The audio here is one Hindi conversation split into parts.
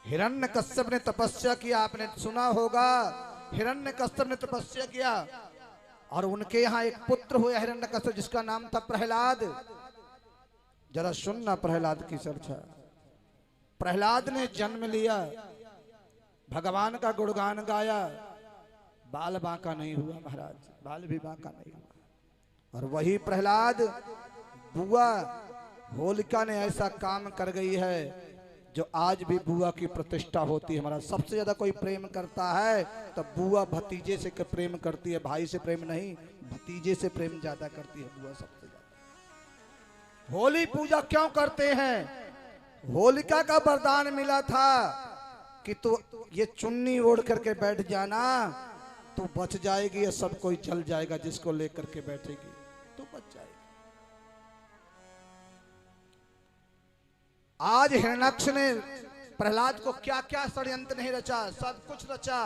हिरण्यकश्यप ने तपस्या किया, आपने सुना होगा। हिरण्यकश्यप ने तपस्या किया और उनके यहाँ एक पुत्र हुआ हिरण्यकश्यप, जिसका नाम था प्रहलाद। जरा सुनना प्रहलाद की चर्चा। प्रहलाद ने जन्म लिया, भगवान का गुणगान गाया, बाल बांका नहीं हुआ महाराज, बाल भी बांका नहीं हुआ। और वही प्रहलाद बुआ होलिका ने ऐसा काम कर गई है जो आज भी बुआ की प्रतिष्ठा होती है। हमारा सबसे ज्यादा कोई प्रेम करता है तो बुआ भतीजे से प्रेम करती है, भाई से प्रेम नहीं, भतीजे से प्रेम ज्यादा करती है बुआ सबसे ज्यादा। होली पूजा क्यों करते हैं? होलिका का वरदान मिला था कि तू ये चुन्नी ओढ़ करके बैठ जाना, तू बच जाएगी या सब कोई जल जाएगा, जिसको लेकर के बैठेगी तू बच जाएगी। आज हिरण्याक्ष ने प्रहलाद को क्या क्या षड्यंत्र नहीं रचा, सब कुछ रचा।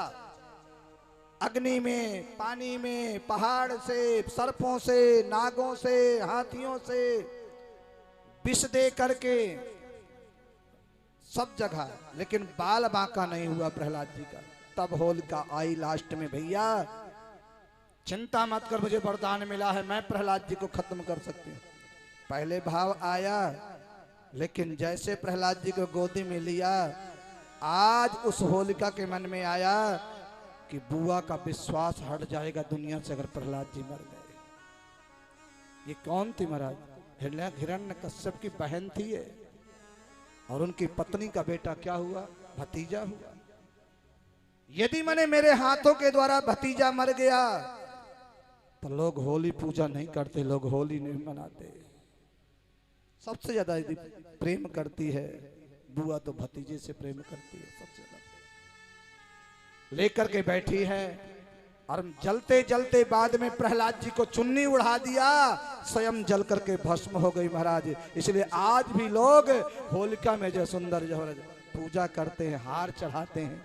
अग्नि में, पानी में, पहाड़ से, सर्पों से, नागों से, हाथियों से विष दे करके सब जगह, लेकिन बाल बांका नहीं हुआ प्रहलाद जी का। तब होलिका आई लास्ट में, भैया चिंता मत कर, मुझे वरदान मिला है, मैं प्रहलाद जी को खत्म कर सकती हूँ। पहले भाव आया, लेकिन जैसे प्रहलाद जी को गोदी में लिया, आज उस होलिका के मन में आया कि बुआ का विश्वास हट जाएगा दुनिया से अगर प्रहलाद जी मर गए। ये कौन थी महाराज? हिरण्यकश्यप की बहन थी ये, और उनकी पत्नी का बेटा क्या हुआ? भतीजा हुआ। यदि मैंने मेरे हाथों के द्वारा भतीजा मर गया तो लोग होली पूजा नहीं करते, लोग होली नहीं मनाते। सबसे ज्यादा यदि प्रेम करती है बुआ तो भतीजे से प्रेम करती है सबसे ज्यादा। लेकर के बैठी है और जलते जलते बाद में प्रहलाद जी को चुन्नी उड़ा दिया, स्वयं जल करके भस्म हो गई महाराज। इसलिए आज भी लोग होलिका में जो सुंदर जो पूजा करते हैं, हार चढ़ाते हैं,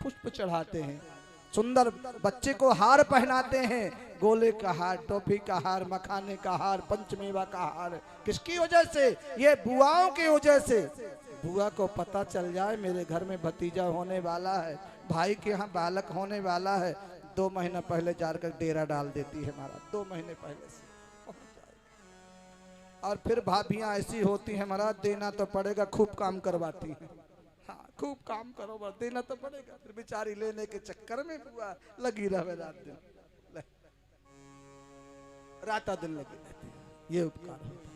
पुष्प चढ़ाते हैं, सुंदर बच्चे को हार पहनाते हैं, गोले का हार, टोपी का हार, मखाने का हार, पंचमेवा का हार। किसकी वजह से? ये बुआओं की वजह से। बुआ को पता चल जाए मेरे घर में भतीजा होने वाला है, भाई के यहाँ बालक होने वाला है, 2 महीना पहले जाकर डेरा डाल देती है महाराज, 2 महीने पहले से। और फिर भाभियां ऐसी होती हैं महाराज, देना तो पड़ेगा, खूब काम करवाती हैं। हाँ, खूब काम करो, देना तो पड़ेगा। फिर बेचारी लेने के चक्कर में बुआ लगी रहे रात दिन, रात दिन लगी रहती है। ये उपकार होता है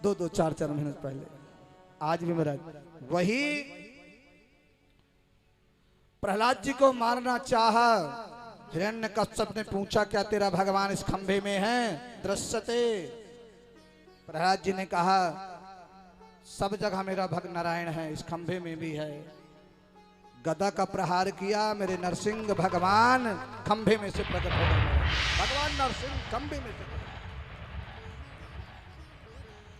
2-2, 4-4 महीने पहले। आज भी महाराज वही प्रहलाद जी को मारना चाहा। हिरण्यकश्यप ने पूछा क्या तेरा भगवान इस खंभे में है? दृश्यते। प्रहलाद जी ने कहा सब जगह मेरा भक्त नारायण है, इस खंभे में भी है। गदा का प्रहार किया, मेरे नरसिंह भगवान खंभे में से प्रकट हो गए। भगवान नरसिंह खंभे में से।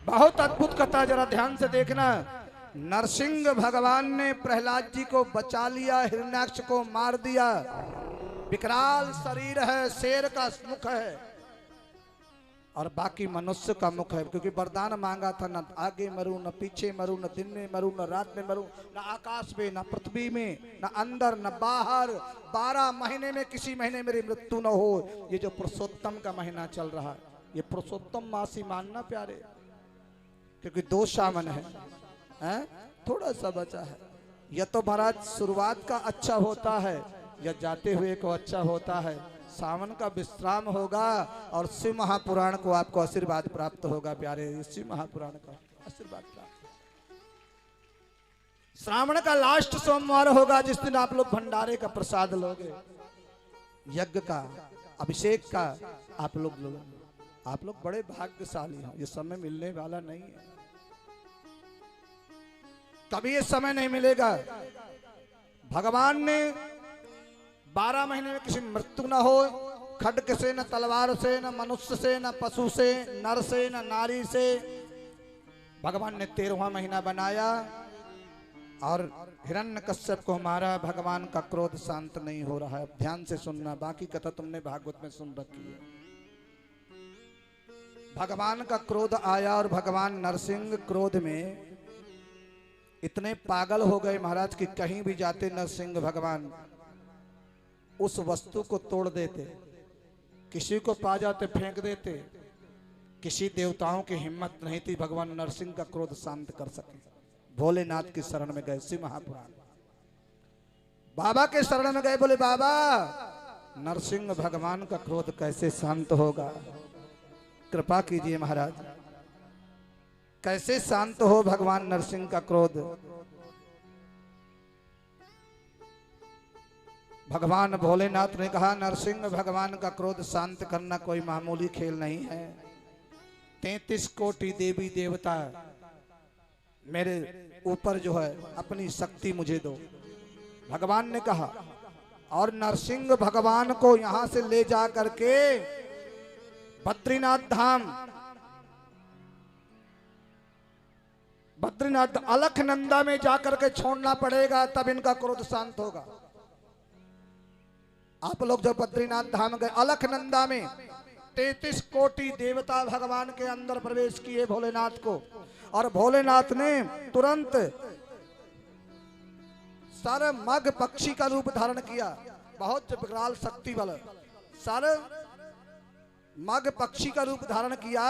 बहुत अद्भुत कथा, जरा ध्यान से देखना। नरसिंह भगवान ने प्रहलाद जी को बचा लिया, हिरण्याक्ष को मार दिया। विकराल शरीर है, शेर का मुख है और बाकी मनुष्य का मुख है, क्योंकि वरदान मांगा था, न आगे मरूं, न पीछे मरूं, न दिन में मरूं, न रात में मरूं, न आकाश में, न पृथ्वी में, न अंदर न बाहर। 12 महीने में किसी महीने मेरी मृत्यु न हो। ये जो पुरुषोत्तम का महीना चल रहा है, ये पुरुषोत्तम मासी मानना प्यारे, क्योंकि 2 सावन है, थोड़ा सा बचा है। यह तो महाराज शुरुआत का अच्छा होता है, या जाते हुए को अच्छा होता है। सावन का विश्राम होगा और शिव महापुराण को आपको आशीर्वाद प्राप्त होगा प्यारे। शिव महापुराण का आशीर्वाद प्राप्त। श्रावण का लास्ट सोमवार होगा, जिस दिन आप लोग भंडारे का प्रसाद लोगे, यज्ञ का, अभिषेक का। आप लोग बड़े भाग्यशाली हो, ये समय मिलने वाला नहीं है, कभी ये समय नहीं मिलेगा। भगवान ने 12 महीने में किसी मृत्यु ना हो, खड्ग से, न तलवार से, न मनुष्य से, न पशु से, नर से, न नारी से। भगवान ने 13वां महीना बनाया और हिरण्यकश्यप को मारा। भगवान का क्रोध शांत नहीं हो रहा है। ध्यान से सुनना, बाकी कथा तुमने भागवत में सुन रखी है। भगवान का क्रोध आया और भगवान नरसिंह क्रोध में इतने पागल हो गए महाराज कि कहीं भी जाते नरसिंह भगवान उस वस्तु को तोड़ देते, किसी को पा जाते फेंक देते। किसी देवताओं की हिम्मत नहीं थी भगवान नरसिंह का क्रोध शांत कर सके। भोलेनाथ की शरण में गए। शिव महापुराण बाबा के शरण में गए, बोले बाबा नरसिंह भगवान का क्रोध कैसे शांत होगा, कृपा कीजिए महाराज, कैसे शांत हो भगवान नरसिंह का क्रोध। भगवान भोलेनाथ ने कहा नरसिंह भगवान का क्रोध शांत करना कोई मामूली खेल नहीं है। 33 कोटि देवी देवता मेरे ऊपर जो है अपनी शक्ति मुझे दो, भगवान ने कहा। और नरसिंह भगवान को यहां से ले जा करके बद्रीनाथ धाम, बद्रीनाथ अलखनंदा में जाकर के छोड़ना पड़ेगा, तब इनका क्रोध शांत होगा। आप लोग जब बद्रीनाथ धाम गए, अलखनंदा में 33 कोटि देवता भगवान के अंदर प्रवेश किए भोलेनाथ को, और भोलेनाथ ने तुरंत सारे मग पक्षी का रूप धारण किया। बहुत विकराल शक्ति बल, सारे मग पक्षी का रूप धारण किया।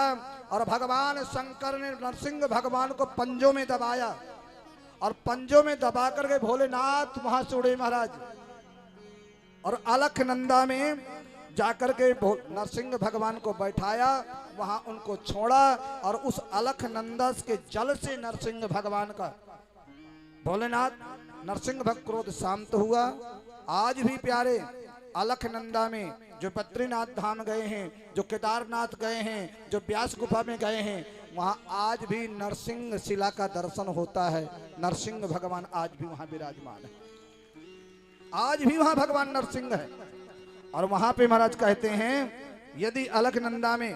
और भगवान शंकर ने नरसिंह भगवान को पंजों में दबाया, और पंजों में दबा करके भोलेनाथ वहां से उड़े महाराज, और अलखनंदा में जाकर के नरसिंह भगवान को बैठाया, वहां उनको छोड़ा। और उस अलखनंदा के जल से नरसिंह भगवान का, भोलेनाथ नरसिंह भक्त क्रोध शांत हुआ। आज भी प्यारे अलखनंदा में जो बद्रीनाथ धाम गए हैं, जो केदारनाथ गए हैं, जो व्यास गुफा में गए हैं, वहां आज भी नरसिंह शिला का दर्शन होता है। नरसिंह भगवान आज भी वहां विराजमान है, आज भी वहां भगवान नरसिंह है। और वहां पे महाराज कहते हैं यदि अलखनंदा में